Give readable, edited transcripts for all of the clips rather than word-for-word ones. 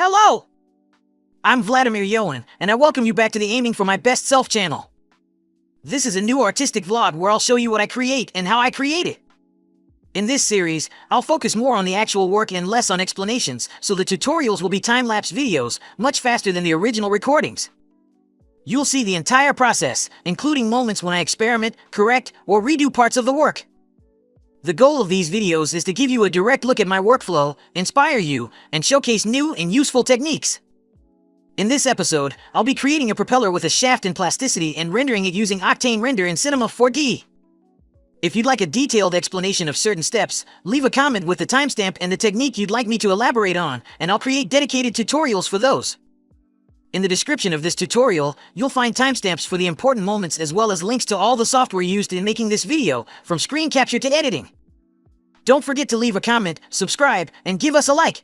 Hello! I'm Vladimir Ioan, and I welcome you back to the Aiming for My Best Self channel. This is a new artistic vlog where I'll show you what I create and how I create it. In this series, I'll focus more on the actual work and less on explanations, so the tutorials will be time-lapse videos, much faster than the original recordings. You'll see the entire process, including moments when I experiment, correct, or redo parts of the work. The goal of these videos is to give you a direct look at my workflow, inspire you, and showcase new and useful techniques. In this episode, I'll be creating a propeller with a shaft in Plasticity and rendering it using Octane Render in Cinema 4D. If you'd like a detailed explanation of certain steps, leave a comment with the timestamp and the technique you'd like me to elaborate on, and I'll create dedicated tutorials for those. In the description of this tutorial, you'll find timestamps for the important moments as well as links to all the software used in making this video, from screen capture to editing. Don't forget to leave a comment, subscribe, and give us a like.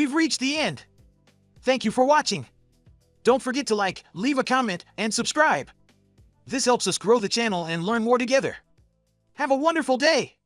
We've reached the end. Thank you for watching. Don't forget to like, leave a comment, and subscribe. This helps us grow the channel and learn more together. Have a wonderful day!